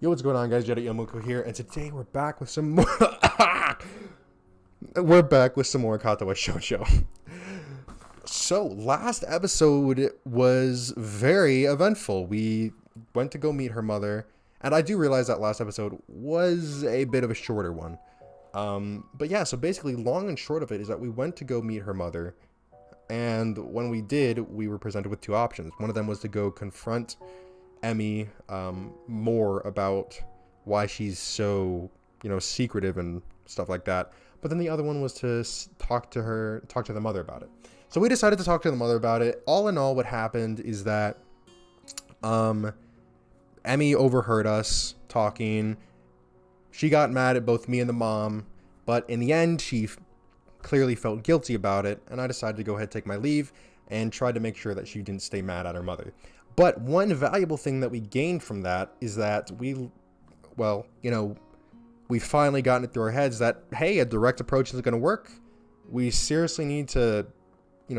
Yo, what's going on, guys? J.Yumeko here, and today we're back with some more. We're back with some more Katawa Shoujo. So, last episode was very eventful. We went to go meet her mother, and I do realize that last episode was a bit of a shorter one. But yeah, so basically, long and short of it is that we went to go meet her mother, and when we did, we were presented with two options. One of them was to go confront Emmy more about why she's so, secretive and stuff like that. But then the other one was to talk to the mother about it. So we decided to talk to the mother about it. All in all, what happened is that Emmy overheard us talking. She got mad at both me and the mom, but in the end, she clearly felt guilty about it, and I decided to go ahead and take my leave and tried to make sure that she didn't stay mad at her mother. But one valuable thing that we gained from that is that we finally gotten it through our heads that, hey, a direct approach isn't going to work. We seriously need to,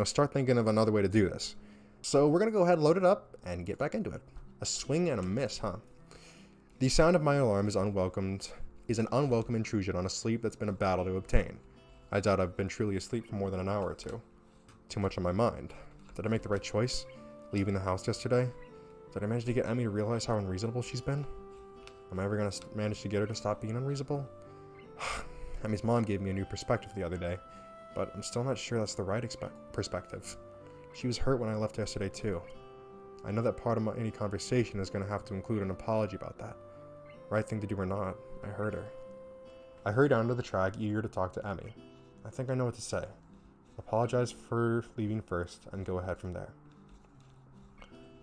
start thinking of another way to do this. So we're going to go ahead and load it up and get back into it. A swing and a miss, huh? The sound of my alarm is an unwelcome intrusion on a sleep that's been a battle to obtain. I doubt I've been truly asleep for more than an hour or two. Too much on my mind. Did I make the right choice? Leaving the house yesterday? Did I manage to get Emmy to realize how unreasonable she's been? Am I ever going to manage to get her to stop being unreasonable? Emmy's mom gave me a new perspective the other day, but I'm still not sure that's the right perspective. She was hurt when I left yesterday too. I know that part of any conversation is going to have to include an apology about that. Right thing to do or not, I heard her. I hurried down to the track, eager to talk to Emmy. I think I know what to say. Apologize for leaving first and go ahead from there.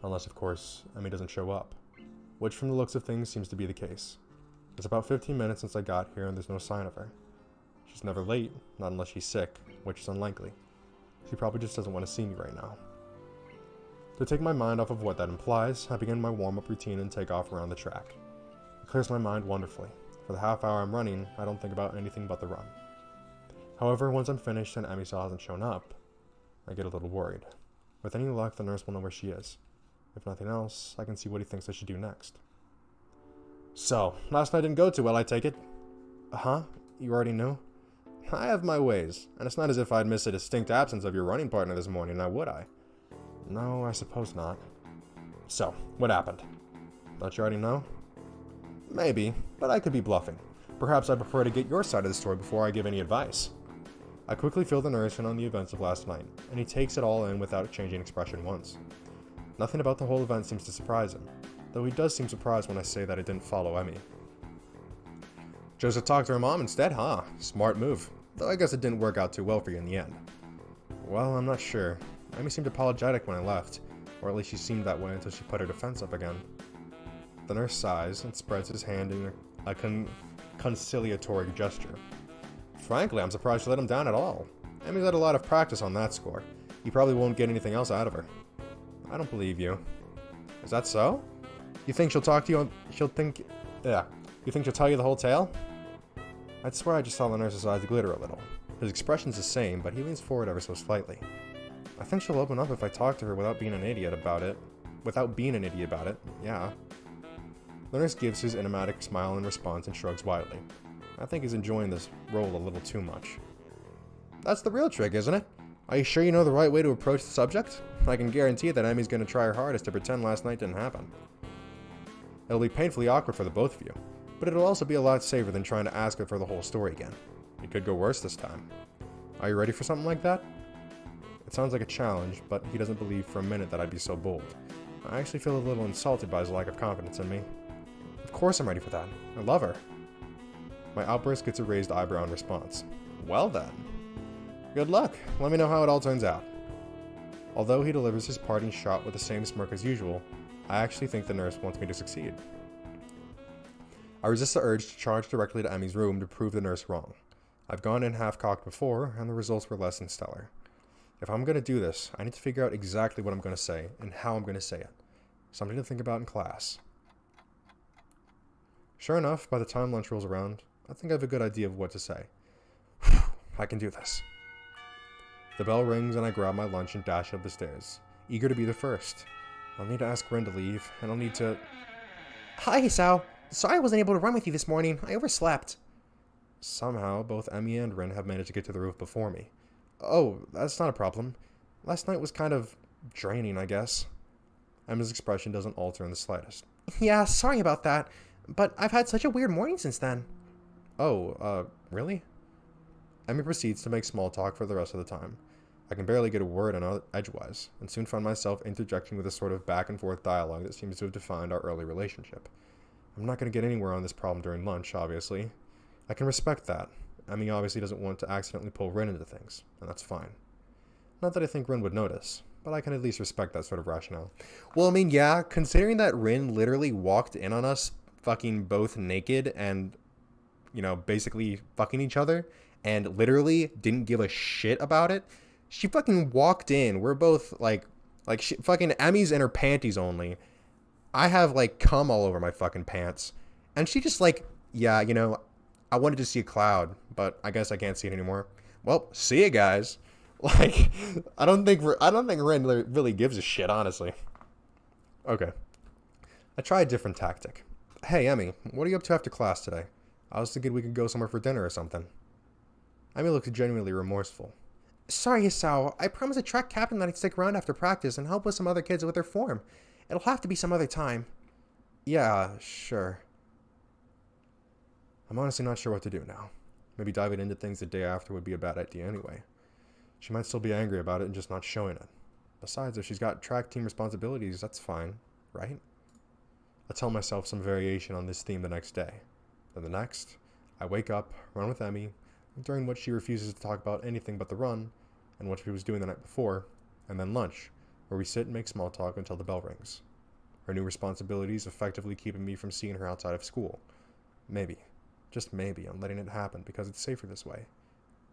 Unless, of course, Emmy doesn't show up, which from the looks of things seems to be the case. It's about 15 minutes since I got here and there's no sign of her. She's never late, not unless she's sick, which is unlikely. She probably just doesn't want to see me right now. To take my mind off of what that implies, I begin my warm-up routine and take off around the track. It clears my mind wonderfully. For the half hour I'm running, I don't think about anything but the run. However, once I'm finished and Emmy still hasn't shown up, I get a little worried. With any luck, the nurse will know where she is. If nothing else, I can see what he thinks I should do next. So, last night didn't go too well, I take it? Huh? You already knew? I have my ways, and it's not as if I'd miss a distinct absence of your running partner this morning, now would I? No, I suppose not. So, what happened? Don't you already know? Maybe, but I could be bluffing. Perhaps I prefer to get your side of the story before I give any advice. I quickly fill the nurse in on the events of last night, and he takes it all in without changing expression once. Nothing about the whole event seems to surprise him, though he does seem surprised when I say that it didn't follow Emmy. Joseph talked to her mom instead, huh? Smart move, though I guess it didn't work out too well for you in the end. Well, I'm not sure. Emmy seemed apologetic when I left, or at least she seemed that way until she put her defense up again. The nurse sighs and spreads his hand in a conciliatory gesture. Frankly, I'm surprised she let him down at all. Emmy's had a lot of practice on that score. He probably won't get anything else out of her. I don't believe you. Is that so? You think she'll talk to you? You think she'll tell you the whole tale? I'd swear I just saw the nurse's eyes glitter a little. His expression's the same, but he leans forward ever so slightly. I think she'll open up if I talk to her without being an idiot about it. Yeah. The nurse gives his enigmatic smile in response and shrugs widely. I think he's enjoying this role a little too much. That's the real trick, isn't it? Are you sure you know the right way to approach the subject? I can guarantee that Emmy's going to try her hardest to pretend last night didn't happen. It'll be painfully awkward for the both of you, but it'll also be a lot safer than trying to ask her for the whole story again. It could go worse this time. Are you ready for something like that? It sounds like a challenge, but he doesn't believe for a minute that I'd be so bold. I actually feel a little insulted by his lack of confidence in me. Of course I'm ready for that. I love her. My outburst gets a raised eyebrow in response. Well then. Good luck. Let me know how it all turns out. Although he delivers his parting shot with the same smirk as usual, I actually think the nurse wants me to succeed. I resist the urge to charge directly to Emmy's room to prove the nurse wrong. I've gone in half-cocked before, and the results were less than stellar. If I'm going to do this, I need to figure out exactly what I'm going to say and how I'm going to say it. Something to think about in class. Sure enough, by the time lunch rolls around, I think I have a good idea of what to say. I can do this. The bell rings and I grab my lunch and dash up the stairs, eager to be the first. I'll need to ask Ren to leave, and I'll need to... Hi, Sao! Sorry I wasn't able to run with you this morning. I overslept. Somehow, both Emmy and Rin have managed to get to the roof before me. Oh, that's not a problem. Last night was kind of draining, I guess. Emma's expression doesn't alter in the slightest. Yeah, sorry about that, but I've had such a weird morning since then. Oh, really? Emmy proceeds to make small talk for the rest of the time. I can barely get a word in edgewise, and soon find myself interjecting with a sort of back-and-forth dialogue that seems to have defined our early relationship. I'm not going to get anywhere on this problem during lunch, obviously. I can respect that. Emmy obviously doesn't want to accidentally pull Rin into things, and that's fine. Not that I think Rin would notice, but I can at least respect that sort of rationale. Well, I mean, yeah, considering that Rin literally walked in on us fucking both naked and, basically fucking each other, and literally didn't give a shit about it. She fucking walked in. We're both, fucking Emmy's in her panties only. I have, cum all over my fucking pants. And she just, yeah, I wanted to see a cloud, but I guess I can't see it anymore. Well, see ya, guys. I don't think Ren really gives a shit, honestly. Okay. I tried a different tactic. Hey, Emmy, what are you up to after class today? I was thinking we could go somewhere for dinner or something. Emmy looked genuinely remorseful. Sorry, Isao. I promised a track captain that I'd stick around after practice and help with some other kids with their form. It'll have to be some other time. Yeah, sure. I'm honestly not sure what to do now. Maybe diving into things the day after would be a bad idea anyway. She might still be angry about it and just not showing it. Besides, if she's got track team responsibilities, that's fine, right? I tell myself some variation on this theme the next day. Then the next, I wake up, run with Emmy, during which she refuses to talk about anything but the run, and what she was doing the night before, and then lunch, where we sit and make small talk until the bell rings. Her new responsibilities effectively keeping me from seeing her outside of school. Maybe, just maybe, I'm letting it happen because it's safer this way.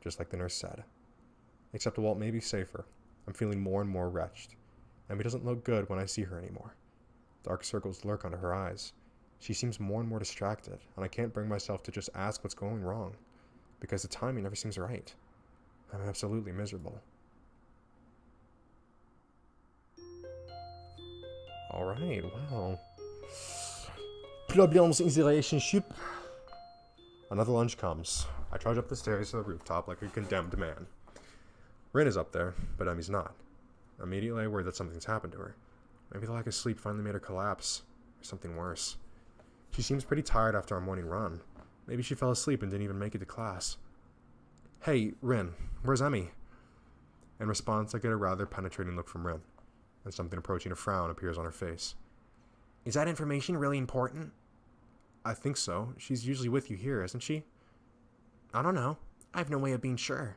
Just like the nurse said. Except while it may be safer, I'm feeling more and more wretched. Emmy doesn't look good when I see her anymore. Dark circles lurk under her eyes. She seems more and more distracted, and I can't bring myself to just ask what's going wrong, because the timing never seems right. I'm absolutely miserable. Alright, wow. Problems in the relationship. Another lunch comes. I trudge up the stairs to the rooftop like a condemned man. Rin is up there, but Emmy's not. Immediately I worry that something's happened to her. Maybe the lack of sleep finally made her collapse, or something worse. She seems pretty tired after our morning run. Maybe she fell asleep and didn't even make it to class. Hey, Rin, where's Emmy? In response, I get a rather penetrating look from Rin, and something approaching a frown appears on her face. Is that information really important? I think so. She's usually with you here, isn't she? I don't know. I have no way of being sure.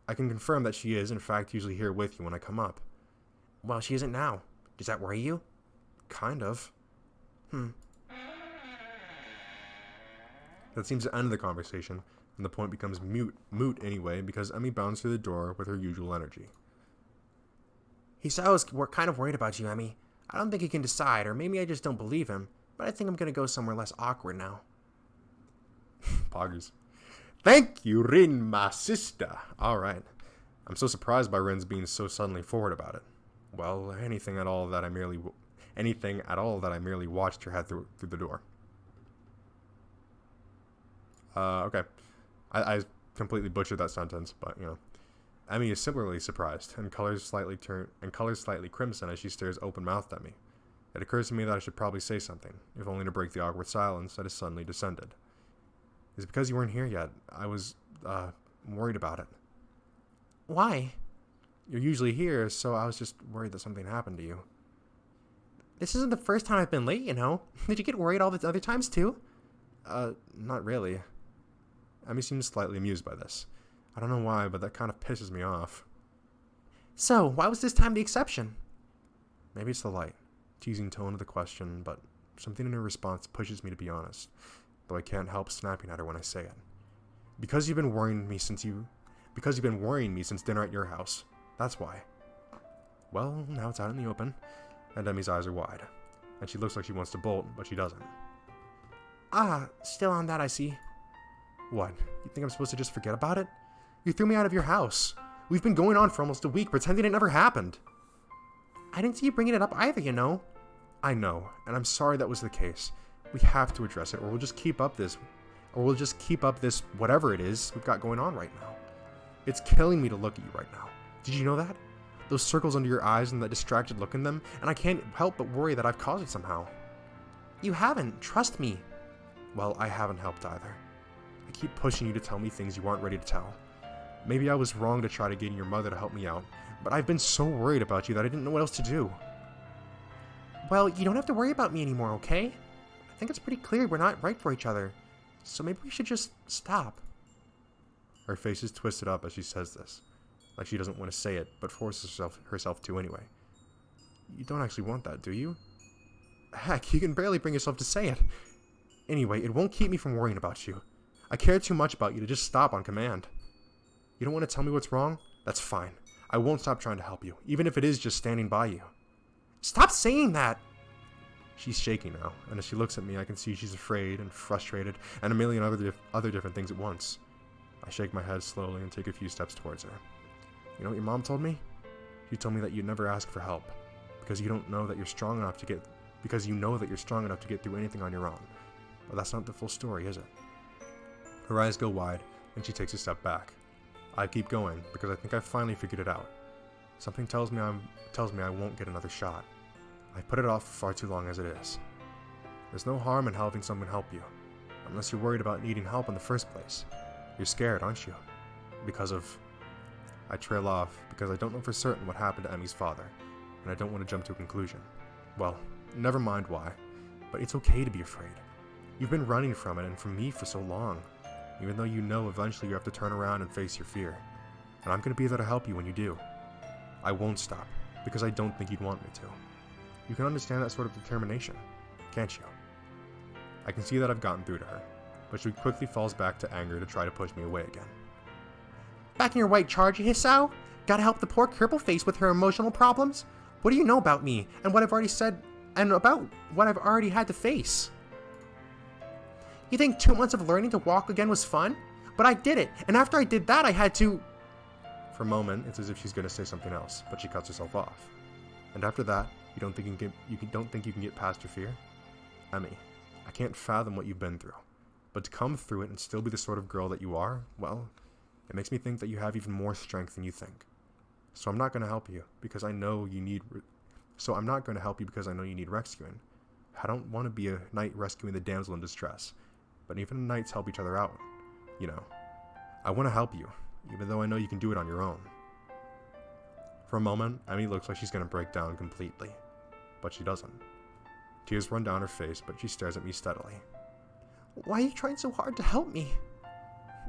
I can confirm that she is, in fact, usually here with you when I come up. Well, she isn't now. Does that worry you? Kind of. That seems to end the conversation, and the point becomes moot anyway, because Emmy bounds through the door with her usual energy. We're kind of worried about you, Emmy. I don't think he can decide, or maybe I just don't believe him, but I think I'm going to go somewhere less awkward now. Poggers. Thank you, Rin, my sister. Alright. I'm so surprised by Rin's being so suddenly forward about it. Well, anything at all that I merely watched her head through the door. Okay. I completely butchered that sentence, but, Emmy is similarly surprised, and colors slightly crimson as she stares open-mouthed at me. It occurs to me that I should probably say something, if only to break the awkward silence that has suddenly descended. It's because you weren't here yet. I was, worried about it. Why? You're usually here, so I was just worried that something happened to you. This isn't the first time I've been late, Did you get worried all the other times, too? Not really. Emmy seems slightly amused by this. I don't know why, but that kind of pisses me off. So, why was this time the exception? Maybe it's the light, teasing tone of the question, but something in her response pushes me to be honest, though I can't help snapping at her when I say it. Because you've been worrying me since dinner at your house. That's why. Well, now it's out in the open, and Emmy's eyes are wide, and she looks like she wants to bolt, but she doesn't. Still on that, I see. What? You think I'm supposed to just forget about it? You threw me out of your house. We've been going on for almost a week, pretending it never happened. I didn't see you bringing it up either, I know, and I'm sorry that was the case. We have to address it, or we'll just keep up this whatever it is we've got going on right now. It's killing me to look at you right now. Did you know that? Those circles under your eyes and that distracted look in them, and I can't help but worry that I've caused it somehow. You haven't, trust me. Well, I haven't helped either. I keep pushing you to tell me things you aren't ready to tell. Maybe I was wrong to try to get your mother to help me out, but I've been so worried about you that I didn't know what else to do. Well, you don't have to worry about me anymore, okay? I think it's pretty clear we're not right for each other, so maybe we should just stop. Her face is twisted up as she says this, like she doesn't want to say it, but forces herself to anyway. You don't actually want that, do you? Heck, you can barely bring yourself to say it. Anyway, it won't keep me from worrying about you. I care too much about you to just stop on command. You don't want to tell me what's wrong? That's fine. I won't stop trying to help you, even if it is just standing by you. Stop saying that! She's shaking now, and as she looks at me, I can see she's afraid and frustrated and a million other different things at once. I shake my head slowly and take a few steps towards her. You know what your mom told me? She told me that you'd never ask for help, because you know that you're strong enough to get through anything on your own. But that's not the full story, is it? Her eyes go wide, and she takes a step back. I keep going, because I think I've finally figured it out. Something tells me I won't get another shot. I've put it off for far too long as it is. There's no harm in having someone help you, unless you're worried about needing help in the first place. You're scared, aren't you? I trail off, because I don't know for certain what happened to Emmy's father, and I don't want to jump to a conclusion. Well, never mind why, but it's okay to be afraid. You've been running from it and from me for so long, even though you know eventually you have to turn around and face your fear. And I'm going to be there to help you when you do. I won't stop, because I don't think you'd want me to. You can understand that sort of determination, can't you? I can see that I've gotten through to her, but she quickly falls back to anger to try to push me away again. Back in your white charge, Hisao? Gotta help the poor cripple face with her emotional problems? What do you know about me, and what I've already said, and about what I've already had to face? You think 2 months of learning to walk again was fun? But I did it, and after I did that, I had to... For a moment, it's as if she's going to say something else, but she cuts herself off. And after that, you don't think you can get past your fear? Emmy, I can't fathom what you've been through. But to come through it and still be the sort of girl that you are, well, it makes me think that you have even more strength than you think. So I'm not going to help you because I know you need rescuing. I don't want to be a knight rescuing the damsel in distress, but even knights help each other out. You know, I want to help you, even though I know you can do it on your own. For a moment, Emmy looks like she's going to break down completely, but she doesn't. Tears run down her face, but she stares at me steadily. Why are you trying so hard to help me?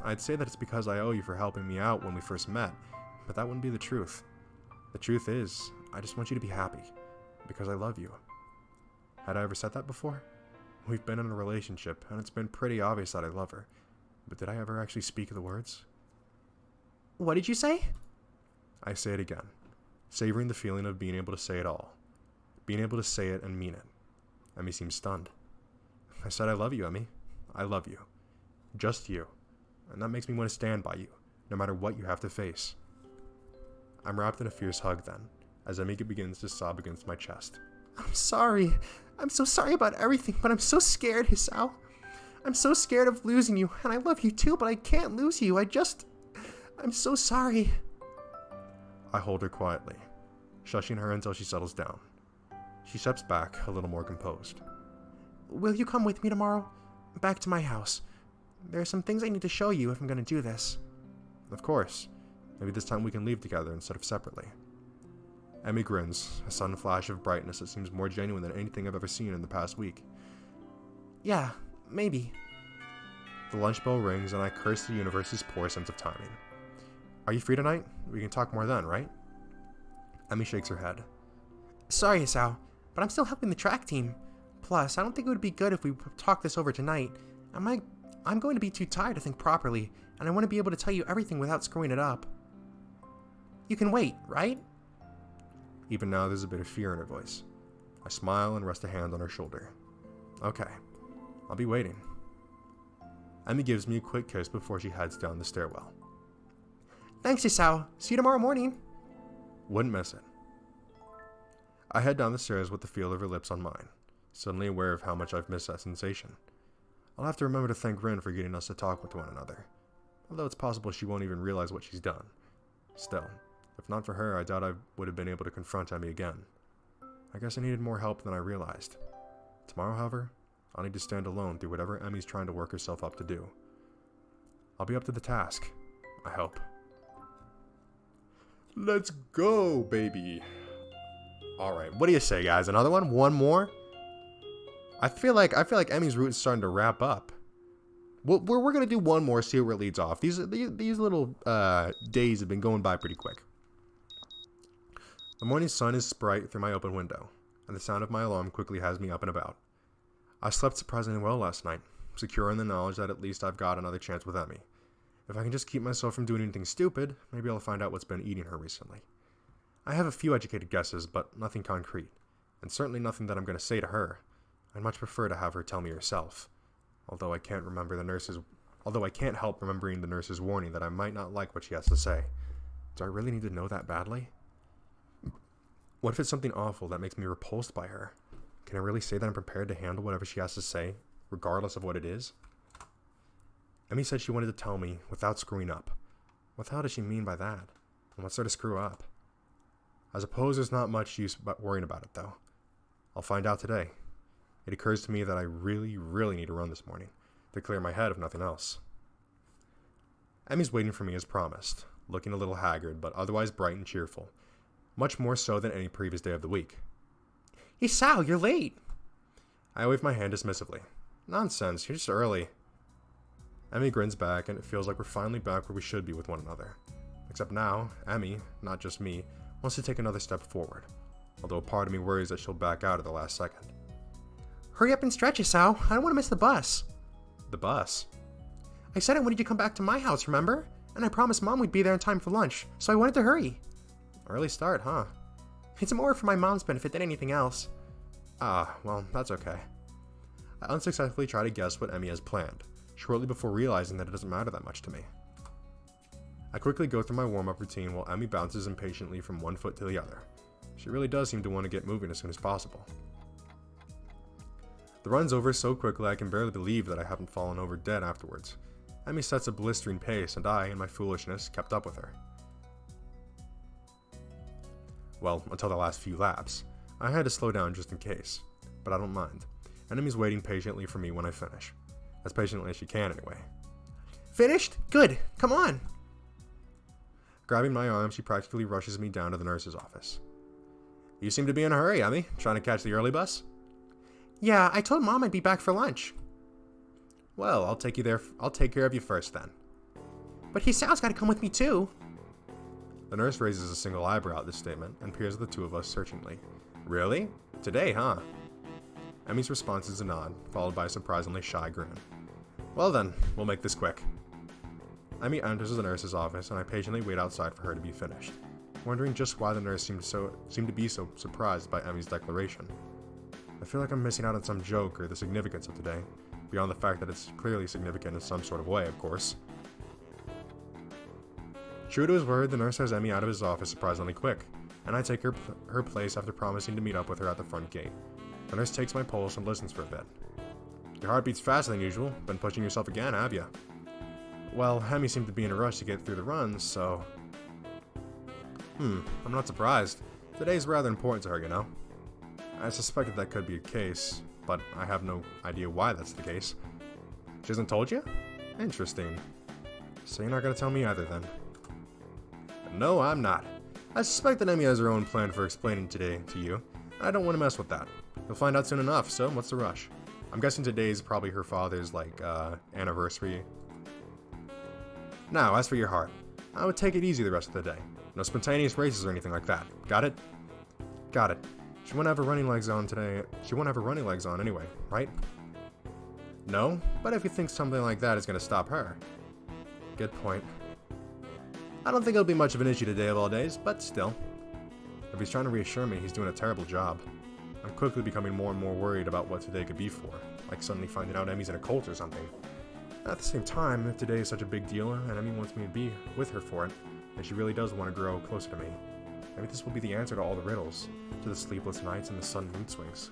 I'd say that it's because I owe you for helping me out when we first met, but that wouldn't be the truth. The truth is, I just want you to be happy, because I love you. Had I ever said that before? We've been in a relationship, and it's been pretty obvious that I love her, but did I ever actually speak the words? What did you say? I say it again, savoring the feeling of being able to say it all. Being able to say it and mean it. Emmy seems stunned. I said I love you, Emmy. I love you. Just you. And that makes me want to stand by you, no matter what you have to face. I'm wrapped in a fierce hug then, as Emmy begins to sob against my chest. I'm sorry. I'm so sorry about everything, but I'm so scared, Hisao. I'm so scared of losing you, and I love you too, but I can't lose you. I'm so sorry. I hold her quietly, shushing her until she settles down. She steps back, a little more composed. Will you come with me tomorrow? Back to my house. There are some things I need to show you if I'm going to do this. Of course. Maybe this time we can leave together instead of separately. Emmy grins, a sudden flash of brightness that seems more genuine than anything I've ever seen in the past week. Yeah, maybe. The lunch bell rings and I curse the universe's poor sense of timing. Are you free tonight? We can talk more then, right? Emmy shakes her head. Sorry, Hisao, but I'm still helping the track team. Plus, I don't think it would be good if we talk this over tonight. I'm going to be too tired to think properly, and I want to be able to tell you everything without screwing it up. You can wait, right? Even now, there's a bit of fear in her voice. I smile and rest a hand on her shoulder. Okay, I'll be waiting. Emmy gives me a quick kiss before she heads down the stairwell. Thanks, Hisao. See you tomorrow morning. Wouldn't miss it. I head down the stairs with the feel of her lips on mine. suddenly aware of how much I've missed that sensation. I'll have to remember to thank Rin for getting us to talk with one another, although it's possible she won't even realize what she's done. Still, if not for her, I doubt I would have been able to confront Emmy again. I guess I needed more help than I realized. Tomorrow, however, I'll need to stand alone through whatever Emmy's trying to work herself up to do. I'll be up to the task, I hope. Let's go, baby! Alright, what do you say, guys? Another one? One more? I feel like Emmy's route is starting to wrap up. We're gonna do one more, see where it leads off. These little days have been going by pretty quick. The morning sun is bright through my open window, and the sound of my alarm quickly has me up and about. I slept surprisingly well last night, secure in the knowledge that at least I've got another chance with Emmy. If I can just keep myself from doing anything stupid, maybe I'll find out what's been eating her recently. I have a few educated guesses, but nothing concrete, and certainly nothing that I'm going to say to her. I'd much prefer to have her tell me herself. Although I can't help remembering the nurse's warning that I might not like what she has to say. Do I really need to know that badly? What if it's something awful that makes me repulsed by her? Can I really say that I'm prepared to handle whatever she has to say, regardless of what it is? Emmy said she wanted to tell me without screwing up. What the hell does she mean by that? And what's there to screw up? I suppose there's not much use worrying about it, though. I'll find out today. It occurs to me that I really, really need to run this morning, to clear my head if nothing else. Emmy's waiting for me as promised, looking a little haggard, but otherwise bright and cheerful. Much more so than any previous day of the week. Hey Sal, you're late! I wave my hand dismissively. Nonsense, you're just early. Emmy grins back, and it feels like we're finally back where we should be with one another. Except now, Emmy, not just me, wants to take another step forward, although a part of me worries that she'll back out at the last second. Hurry up and stretch it, Sal. I don't want to miss the bus. The bus? I said I wanted you to come back to my house, remember? And I promised Mom we'd be there in time for lunch, so I wanted to hurry. Early start, huh? It's more for my mom's benefit than anything else. Ah, well, that's okay. I unsuccessfully try to guess what Emmy has planned, shortly before realizing that it doesn't matter that much to me. I quickly go through my warm-up routine while Emmy bounces impatiently from one foot to the other. She really does seem to want to get moving as soon as possible. The run's over so quickly I can barely believe that I haven't fallen over dead afterwards. Emmy sets a blistering pace, and I, in my foolishness, kept up with her. Well, until the last few laps. I had to slow down just in case, but I don't mind. Emmy's waiting patiently for me when I finish. As patiently as she can, anyway. Finished? Good. Come on. Grabbing my arm, she practically rushes me down to the nurse's office. You seem to be in a hurry, Emmy. Trying to catch the early bus? Yeah, I told Mom I'd be back for lunch. Well, I'll take care of you first then. But Sal's got to come with me too. The nurse raises a single eyebrow at this statement and peers at the two of us searchingly. Really? Today, huh? Emmy's response is a nod, followed by a surprisingly shy grin. Well then, we'll make this quick. Emmy enters the nurse's office, and I patiently wait outside for her to be finished, wondering just why the nurse seemed to be so surprised by Emmy's declaration. I feel like I'm missing out on some joke or the significance of today, beyond the fact that it's clearly significant in some sort of way, of course. True to his word, the nurse has Emmy out of his office surprisingly quick, and I take her place after promising to meet up with her at the front gate. The nurse takes my pulse and listens for a bit. Your heart beats faster than usual. Been pushing yourself again, have you? Well, Emmy seemed to be in a rush to get through the runs, so... I'm not surprised. Today's rather important to her, you know? I suspected that could be the case, but I have no idea why that's the case. She hasn't told you? Interesting. So you're not gonna tell me either, then? No, I'm not. I suspect that Emmy has her own plan for explaining today to you, and I don't want to mess with that. You'll find out soon enough, so what's the rush? I'm guessing today's probably her father's, anniversary. Now, as for your heart, I would take it easy the rest of the day. No spontaneous races or anything like that. Got it? Got it. She won't have her running legs on today. She won't have her running legs on anyway, right? No, but if you think something like that is going to stop her. Good point. I don't think it'll be much of an issue today of all days, but still. If he's trying to reassure me, he's doing a terrible job. I'm quickly becoming more and more worried about what today could be for, like suddenly finding out Emmy's in a cult or something. At the same time, if today is such a big deal and Emmy wants me to be with her for it, and she really does want to grow closer to me, maybe this will be the answer to all the riddles, to the sleepless nights and the sudden mood swings.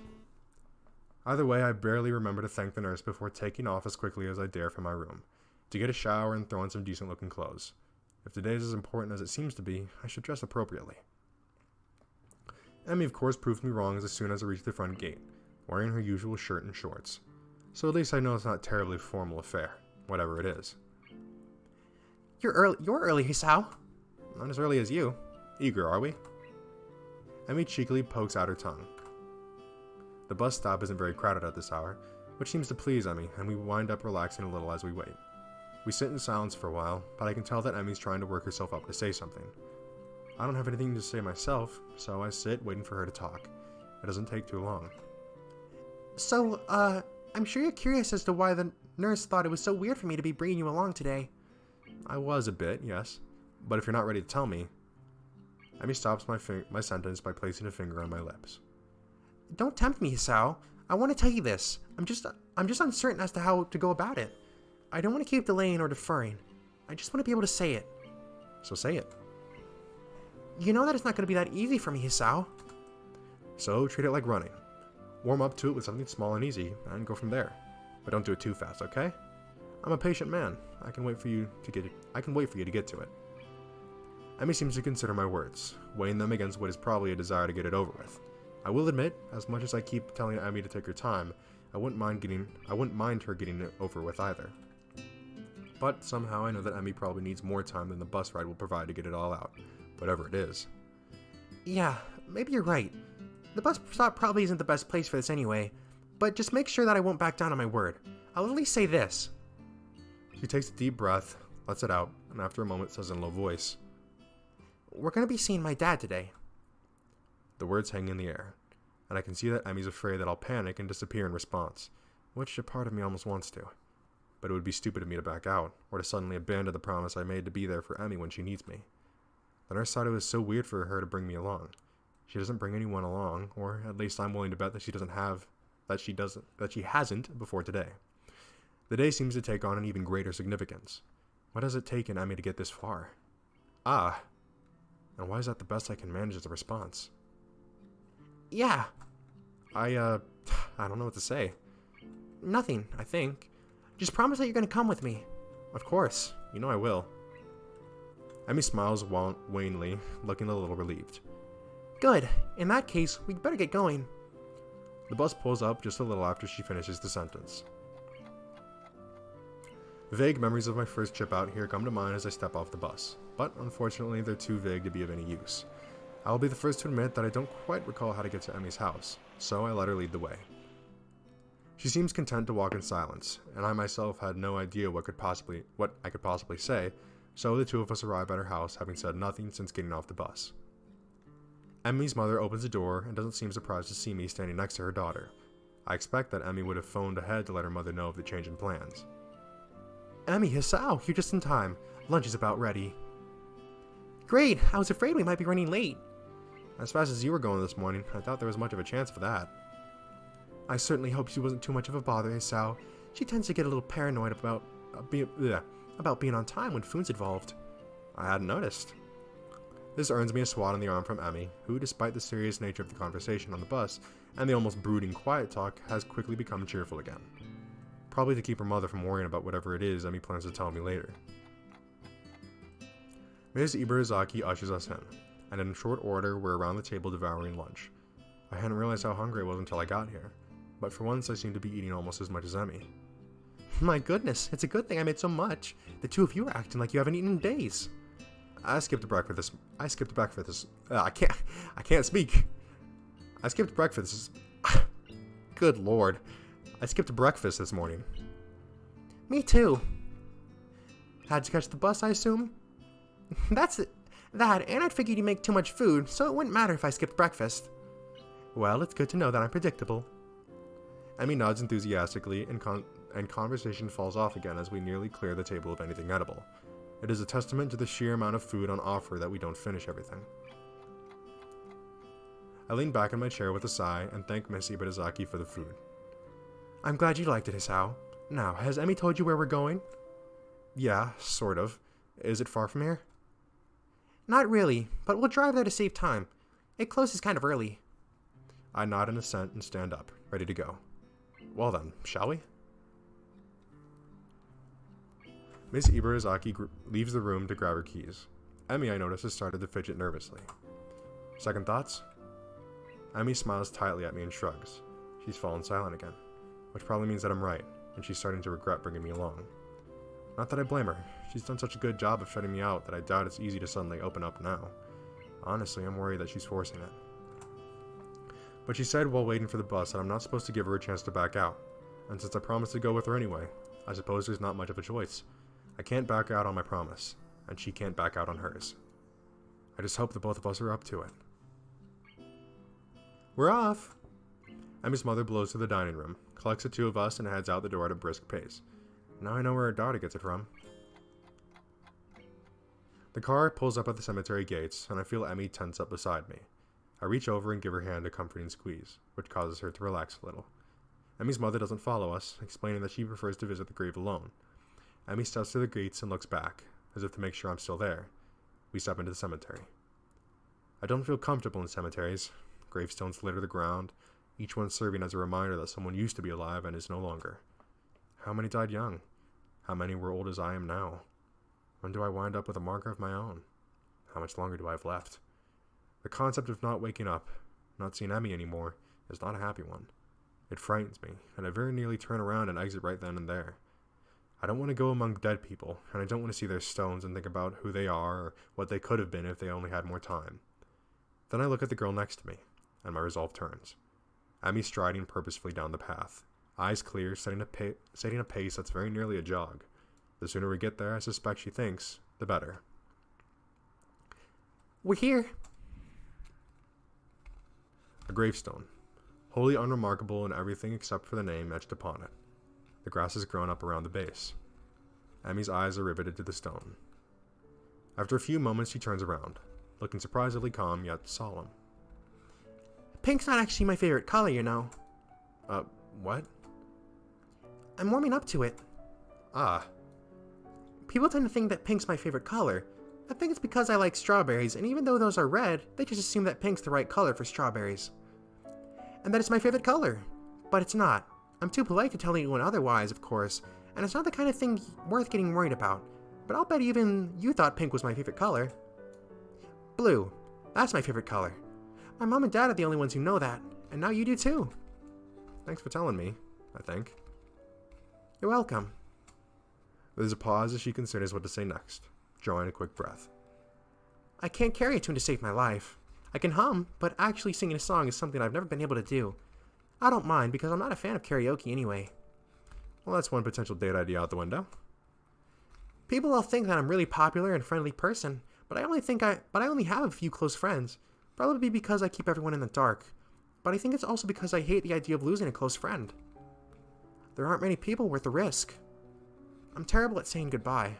Either way, I barely remember to thank the nurse before taking off as quickly as I dare from my room, to get a shower and throw on some decent-looking clothes. If the day is as important as it seems to be, I should dress appropriately. Emmy, of course, proved me wrong as soon as I reached the front gate, wearing her usual shirt and shorts. So at least I know it's not a terribly formal affair, whatever it is. You're early, Hisao. Not as early as you. Eager, are we? Emmy cheekily pokes out her tongue. The bus stop isn't very crowded at this hour, which seems to please Emmy, and we wind up relaxing a little as we wait. We sit in silence for a while, but I can tell that Emmy's trying to work herself up to say something. I don't have anything to say myself, so I sit waiting for her to talk. It doesn't take too long. So, I'm sure you're curious as to why the nurse thought it was so weird for me to be bringing you along today. I was a bit, yes. But if you're not ready to tell me... Emmy stops my sentence by placing a finger on my lips. Don't tempt me, Hisao. I want to tell you this. I'm just uncertain as to how to go about it. I don't want to keep delaying or deferring. I just want to be able to say it. So say it. You know that it's not going to be that easy for me, Hisao. So treat it like running. Warm up to it with something small and easy, and go from there. But don't do it too fast, okay? I'm a patient man. I can wait for you to get to it. Emmy seems to consider my words, weighing them against what is probably a desire to get it over with. I will admit, as much as I keep telling Emmy to take her time, I wouldn't mind her getting it over with either. But somehow I know that Emmy probably needs more time than the bus ride will provide to get it all out, whatever it is. Yeah, maybe you're right. The bus stop probably isn't the best place for this anyway, but just make sure that I won't back down on my word. I'll at least say this. She takes a deep breath, lets it out, and after a moment says in a low voice, We're going to be seeing my dad today. The words hang in the air, and I can see that Emmy's afraid that I'll panic and disappear in response, which a part of me almost wants to. But it would be stupid of me to back out, or to suddenly abandon the promise I made to be there for Emmy when she needs me. The nurse thought it was so weird for her to bring me along. She doesn't bring anyone along, or at least I'm willing to bet that she hasn't before today. The day seems to take on an even greater significance. What has it taken Emmy to get this far? Ah, and why is that the best I can manage as a response? Yeah. I don't know what to say. Nothing, I think. Just promise that you're going to come with me. Of course. You know I will. Emmy smiles wanly, looking a little relieved. Good. In that case, we'd better get going. The bus pulls up just a little after she finishes the sentence. Vague memories of my first trip out here come to mind as I step off the bus, but unfortunately they're too vague to be of any use. I will be the first to admit that I don't quite recall how to get to Emmy's house, so I let her lead the way. She seems content to walk in silence, and I myself had no idea what I could possibly say, so the two of us arrive at her house, having said nothing since getting off the bus. Emmy's mother opens the door and doesn't seem surprised to see me standing next to her daughter. I expect that Emmy would have phoned ahead to let her mother know of the change in plans. Emmy, Hisao, you're just in time. Lunch is about ready. Great, I was afraid we might be running late. As fast as you were going this morning, I thought there was much of a chance for that. I certainly hope she wasn't too much of a bother, Hisao. She tends to get a little paranoid about being on time when food's involved. I hadn't noticed. This earns me a swat on the arm from Emmy, who, despite the serious nature of the conversation on the bus and the almost brooding quiet talk, has quickly become cheerful again. Probably to keep her mother from worrying about whatever it is Emmy plans to tell me later. Ms. Ibarazaki ushers us in, and in short order we're around the table devouring lunch. I hadn't realized how hungry I was until I got here, but for once I seem to be eating almost as much as Emmy. My goodness, it's a good thing I made so much. The two of you are acting like you haven't eaten in days. I skipped breakfast. I can't speak. I skipped breakfast. Good lord. I skipped breakfast this morning. Me too. Had to catch the bus, I assume? That's it. That, and I'd figured you'd make too much food, so it wouldn't matter if I skipped breakfast. Well, it's good to know that I'm predictable. Emmy nods enthusiastically, and conversation falls off again as we nearly clear the table of anything edible. It is a testament to the sheer amount of food on offer that we don't finish everything. I lean back in my chair with a sigh and thank Miss Ibarazaki for the food. I'm glad you liked it, Hisao. Now, has Emmy told you where we're going? Yeah, sort of. Is it far from here? Not really, but we'll drive there to save time. It closes kind of early. I nod in assent and stand up, ready to go. Well then, shall we? Miss Ibarazaki leaves the room to grab her keys. Emmy, I notice, has started to fidget nervously. Second thoughts? Emmy smiles tightly at me and shrugs. She's fallen silent again, which probably means that I'm right, and she's starting to regret bringing me along. Not that I blame her. She's done such a good job of shutting me out that I doubt it's easy to suddenly open up now. Honestly, I'm worried that she's forcing it. But she said while waiting for the bus that I'm not supposed to give her a chance to back out, and since I promised to go with her anyway, I suppose there's not much of a choice. I can't back out on my promise, and she can't back out on hers. I just hope that both of us are up to it. We're off! Emmy's mother blows to the dining room, collects the two of us, and heads out the door at a brisk pace. Now I know where her daughter gets it from. The car pulls up at the cemetery gates, and I feel Emmy tense up beside me. I reach over and give her hand a comforting squeeze, which causes her to relax a little. Emmy's mother doesn't follow us, explaining that she prefers to visit the grave alone. Emmy steps to the gates and looks back, as if to make sure I'm still there. We step into the cemetery. I don't feel comfortable in cemeteries. Gravestones litter the ground, each one serving as a reminder that someone used to be alive and is no longer. How many died young? How many were old as I am now? When do I wind up with a marker of my own? How much longer do I have left? The concept of not waking up, not seeing Emmy anymore, is not a happy one. It frightens me, and I very nearly turn around and exit right then and there. I don't want to go among dead people, and I don't want to see their stones and think about who they are or what they could have been if they only had more time. Then I look at the girl next to me, and my resolve turns. Emmy striding purposefully down the path, eyes clear, setting a pace that's very nearly a jog. The sooner we get there, I suspect she thinks, the better. We're here. A gravestone, wholly unremarkable in everything except for the name etched upon it. The grass has grown up around the base. Emmy's eyes are riveted to the stone. After a few moments, she turns around, looking surprisingly calm yet solemn. Pink's not actually my favorite color, you know. What? I'm warming up to it. Ah. People tend to think that pink's my favorite color. I think it's because I like strawberries, and even though those are red, they just assume that pink's the right color for strawberries. And that it's my favorite color. But it's not. I'm too polite to tell anyone otherwise, of course, and it's not the kind of thing worth getting worried about. But I'll bet even you thought pink was my favorite color. Blue. That's my favorite color. My mom and dad are the only ones who know that, and now you do too. Thanks for telling me, I think. You're welcome. There's a pause as she considers what to say next, drawing a quick breath. I can't carry a tune to save my life. I can hum, but actually singing a song is something I've never been able to do. I don't mind because I'm not a fan of karaoke anyway. Well, that's one potential date idea out the window. People all think that I'm a really popular and friendly person, but I only have a few close friends. Probably because I keep everyone in the dark. But I think it's also because I hate the idea of losing a close friend. There aren't many people worth the risk. I'm terrible at saying goodbye.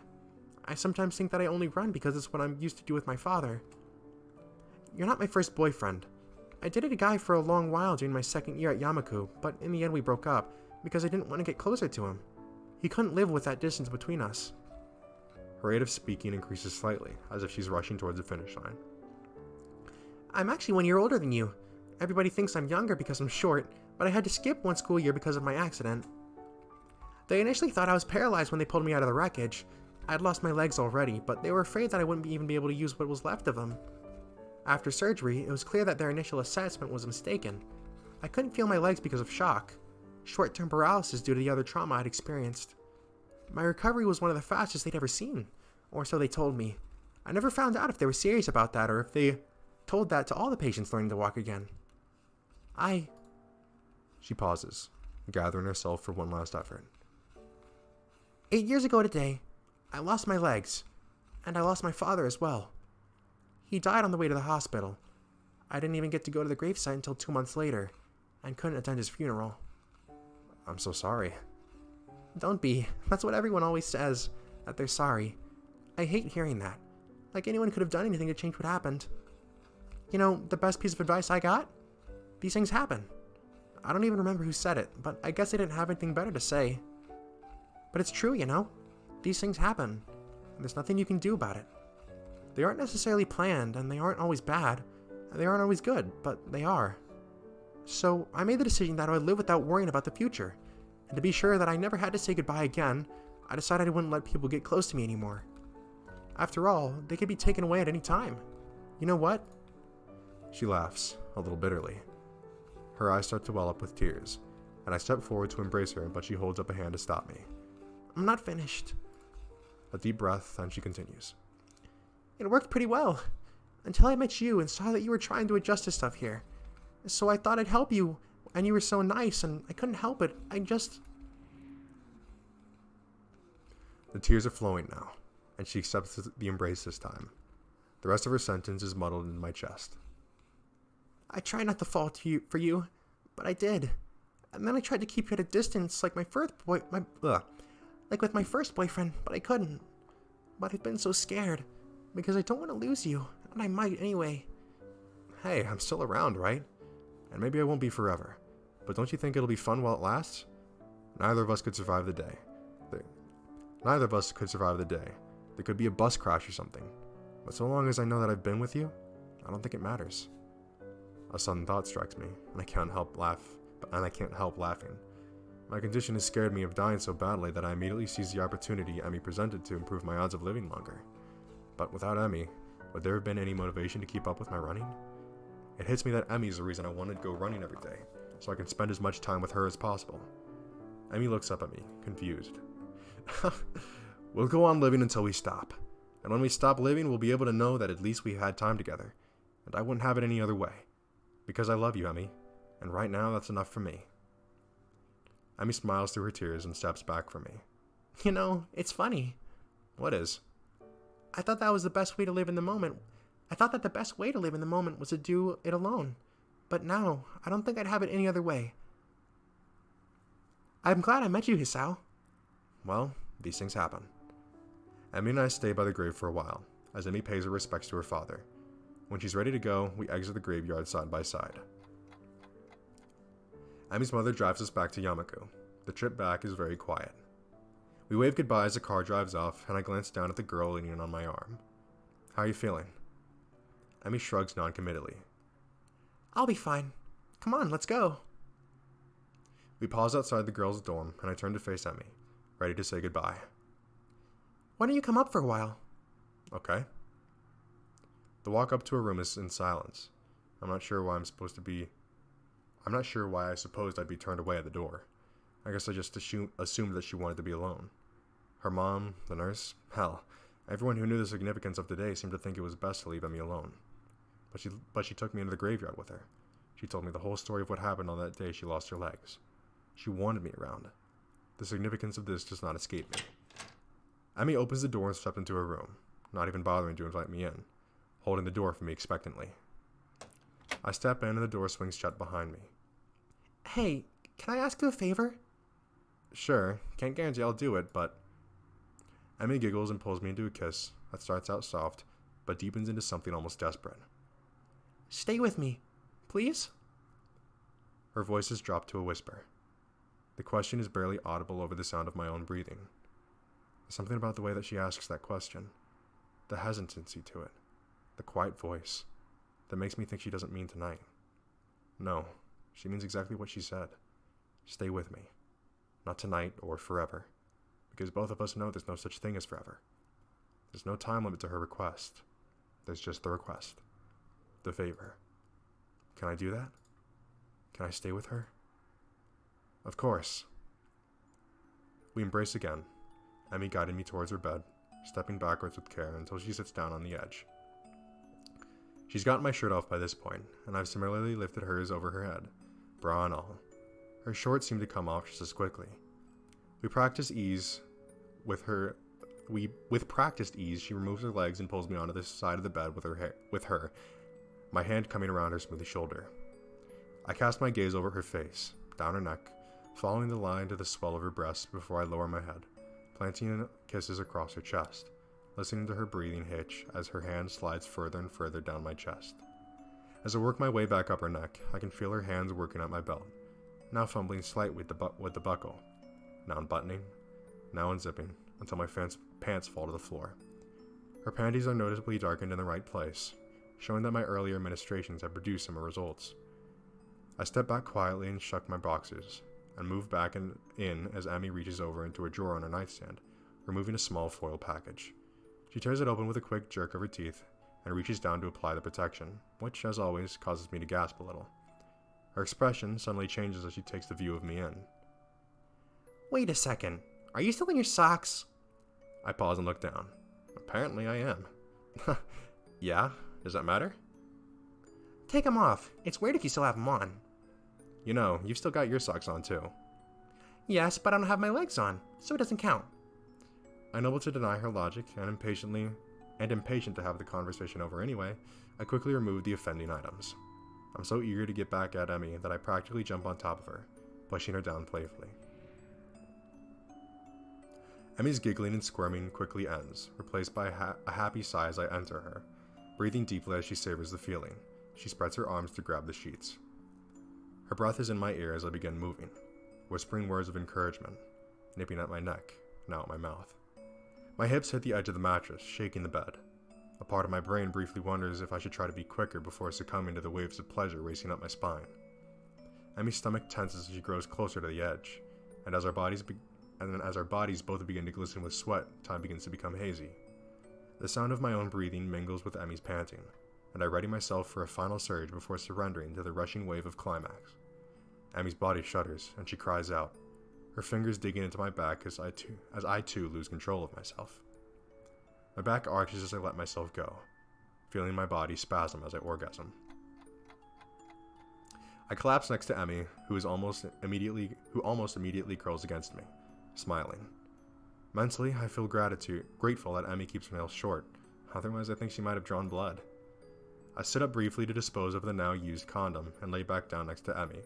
I sometimes think that I only run because it's what I'm used to do with my father. You're not my first boyfriend. I dated a guy for a long while during my second year at J.Yumeko, but in the end we broke up because I didn't want to get closer to him. He couldn't live with that distance between us. Her rate of speaking increases slightly, as if she's rushing towards the finish line. I'm actually 1 year older than you. Everybody thinks I'm younger because I'm short, but I had to skip one school year because of my accident. They initially thought I was paralyzed when they pulled me out of the wreckage. I'd lost my legs already, but they were afraid that I wouldn't even be able to use what was left of them. After surgery, it was clear that their initial assessment was mistaken. I couldn't feel my legs because of shock, short-term paralysis due to the other trauma I'd experienced. My recovery was one of the fastest they'd ever seen, or so they told me. I never found out if they were serious about that or if they told that to all the patients learning to walk again. She pauses, gathering herself for one last effort. 8 years ago today, I lost my legs, and I lost my father as well. He died on the way to the hospital. I didn't even get to go to the gravesite until 2 months later, and couldn't attend his funeral. I'm so sorry. Don't be. That's what everyone always says, that they're sorry. I hate hearing that. Like anyone could have done anything to change what happened. You know, the best piece of advice I got? These things happen. I don't even remember who said it, but I guess I didn't have anything better to say. But it's true, you know? These things happen, and there's nothing you can do about it. They aren't necessarily planned, and they aren't always bad, and they aren't always good, but they are. So I made the decision that I would live without worrying about the future, And to be sure that I never had to say goodbye again, I decided I wouldn't let people get close to me anymore. After all, they could be taken away at any time. You know what? She laughs, a little bitterly. Her eyes start to well up with tears, and I step forward to embrace her, but she holds up a hand to stop me. I'm not finished. A deep breath, and she continues. It worked pretty well, until I met you and saw that you were trying to adjust to stuff here. So I thought I'd help you, and you were so nice, and I couldn't help it. The tears are flowing now, and she accepts the embrace this time. The rest of her sentence is muddled in my chest. I tried not to fall for you, but I did. And then I tried to keep you at a distance like with my first boyfriend, but I couldn't. But I've been so scared, because I don't want to lose you, and I might anyway. Hey, I'm still around, right? And maybe I won't be forever. But don't you think it'll be fun while it lasts? Neither of us could survive the day. There could be a bus crash or something. But so long as I know that I've been with you, I don't think it matters. A sudden thought strikes me, and I can't help laughing. My condition has scared me of dying so badly that I immediately seize the opportunity Emmy presented to improve my odds of living longer. But without Emmy, would there have been any motivation to keep up with my running? It hits me that Emmy is the reason I wanted to go running every day, so I can spend as much time with her as possible. Emmy looks up at me, confused. We'll go on living until we stop. And when we stop living, we'll be able to know that at least we had time together. And I wouldn't have it any other way. Because I love you, Emmy. And right now, that's enough for me. Emmy smiles through her tears and steps back from me. You know, it's funny. What is? I thought that the best way to live in the moment was to do it alone. But now, I don't think I'd have it any other way. I'm glad I met you, Hisao. Well, these things happen. Emmy and I stay by the grave for a while, as Emmy pays her respects to her father. When she's ready to go, we exit the graveyard side by side. Emmy's mother drives us back to Yumeko. The trip back is very quiet. We wave goodbye as the car drives off, and I glance down at the girl leaning on my arm. How are you feeling? Emmy shrugs non-committally. I'll be fine. Come on, let's go. We pause outside the girl's dorm, and I turn to face Emmy, ready to say goodbye. Why don't you come up for a while? Okay. The walk up to her room is in silence. I'm not sure why I supposed I'd be turned away at the door. I guess I just assumed that she wanted to be alone. Her mom, the nurse, hell, everyone who knew the significance of today seemed to think it was best to leave Emmy alone. But she took me into the graveyard with her. She told me the whole story of what happened on that day she lost her legs. She wanted me around. The significance of this does not escape me. Emmy opens the door and steps into her room, not even bothering to invite me in, holding the door for me expectantly. I step in and the door swings shut behind me. Hey, can I ask you a favor? Sure, can't guarantee I'll do it, but... Emmy giggles and pulls me into a kiss that starts out soft, but deepens into something almost desperate. Stay with me, please? Her voice is dropped to a whisper. The question is barely audible over the sound of my own breathing. There's something about the way that she asks that question, the hesitancy to it, the quiet voice, that makes me think she doesn't mean tonight. No, she means exactly what she said. Stay with me. Not tonight or forever, because both of us know there's no such thing as forever. There's no time limit to her request. There's just the request. The favor. Can I do that? Can I stay with her? Of course. We embrace again. Emmy guided me towards her bed, stepping backwards with care until she sits down on the edge. She's gotten my shirt off by this point, and I've similarly lifted hers over her head, bra and all. Her shorts seem to come off just as quickly. With practiced ease, she removes her legs and pulls me onto the side of the bed with her, my hand coming around her smooth shoulder. I cast my gaze over her face, down her neck, following the line to the swell of her breasts before I lower my head, planting kisses across her chest, listening to her breathing hitch as her hand slides further and further down my chest. As I work my way back up her neck, I can feel her hands working at my belt, now fumbling slightly with the buckle, now unbuttoning, now unzipping, until my pants fall to the floor. Her panties are noticeably darkened in the right place, showing that my earlier administrations have produced some results. I step back quietly and shuck my boxers, and move back in as Emmy reaches over into a drawer on her nightstand, removing a small foil package. She tears it open with a quick jerk of her teeth and reaches down to apply the protection, which, as always, causes me to gasp a little. Her expression suddenly changes as she takes the view of me in. Wait a second. Are you still in your socks? I pause and look down. Apparently I am. Yeah? Does that matter? Take them off. It's weird if you still have them on. You know, you've still got your socks on too. Yes, but I don't have my legs on, so it doesn't count. Unable to deny her logic and impatient to have the conversation over anyway, I quickly remove the offending items. I'm so eager to get back at Emmy that I practically jump on top of her, pushing her down playfully. Emmy's giggling and squirming quickly ends, replaced by a happy sigh as I enter her. Breathing deeply as she savors the feeling, she spreads her arms to grab the sheets. Her breath is in my ear as I begin moving, whispering words of encouragement, nipping at my neck, now at my mouth. My hips hit the edge of the mattress, shaking the bed. A part of my brain briefly wonders if I should try to be quicker before succumbing to the waves of pleasure racing up my spine. Emmy's stomach tenses as she grows closer to the edge, and as our bodies both begin to glisten with sweat, time begins to become hazy. The sound of my own breathing mingles with Emmy's panting, and I ready myself for a final surge before surrendering to the rushing wave of climax. Emmy's body shudders, and she cries out, her fingers digging into my back as I too lose control of myself. My back arches as I let myself go, feeling my body spasm as I orgasm. I collapse next to Emmy, who almost immediately curls against me, smiling. Mentally, I feel grateful that Emmy keeps her nails short, otherwise I think she might have drawn blood. I sit up briefly to dispose of the now used condom and lay back down next to Emmy,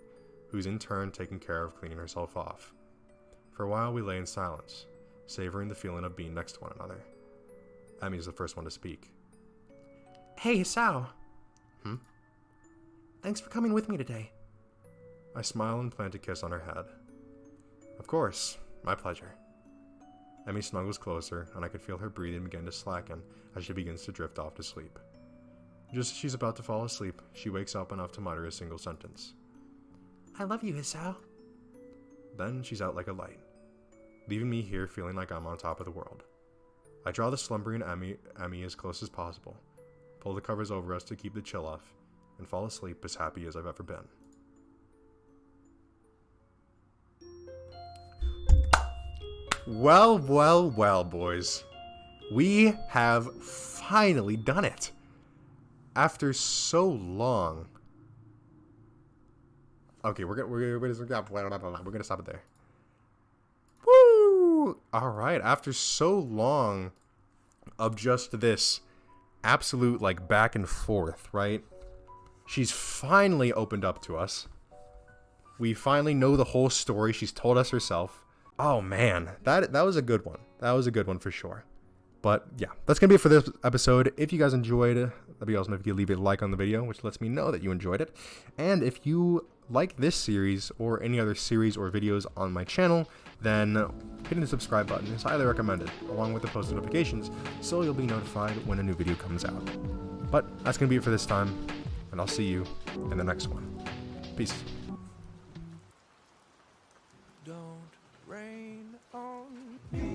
who's in turn taking care of cleaning herself off. For a while we lay in silence, savoring the feeling of being next to one another. Emmy is the first one to speak. Hey, Hisao. Thanks for coming with me today. I smile and plant a kiss on her head. Of course, my pleasure. Emmy snuggles closer, and I can feel her breathing begin to slacken as she begins to drift off to sleep. Just as she's about to fall asleep, she wakes up enough to mutter a single sentence. I love you, Hisao. Then she's out like a light, leaving me here feeling like I'm on top of the world. I draw the slumbering Emmy as close as possible, pull the covers over us to keep the chill off, and fall asleep as happy as I've ever been. Well, well, well, boys. We have finally done it. After so long. Okay, we're gonna stop it there. Woo! All right, after so long of just this absolute like back and forth, right? She's finally opened up to us. We finally know the whole story. She's told us herself. Oh man, that was a good one. That was a good one for sure. But yeah, that's going to be it for this episode. If you guys enjoyed it, that'd be awesome if you could leave a like on the video, which lets me know that you enjoyed it. And if you like this series or any other series or videos on my channel, then hitting the subscribe button is highly recommended, along with the post notifications, so you'll be notified when a new video comes out. But that's going to be it for this time, and I'll see you in the next one. Peace. Don't rain on me.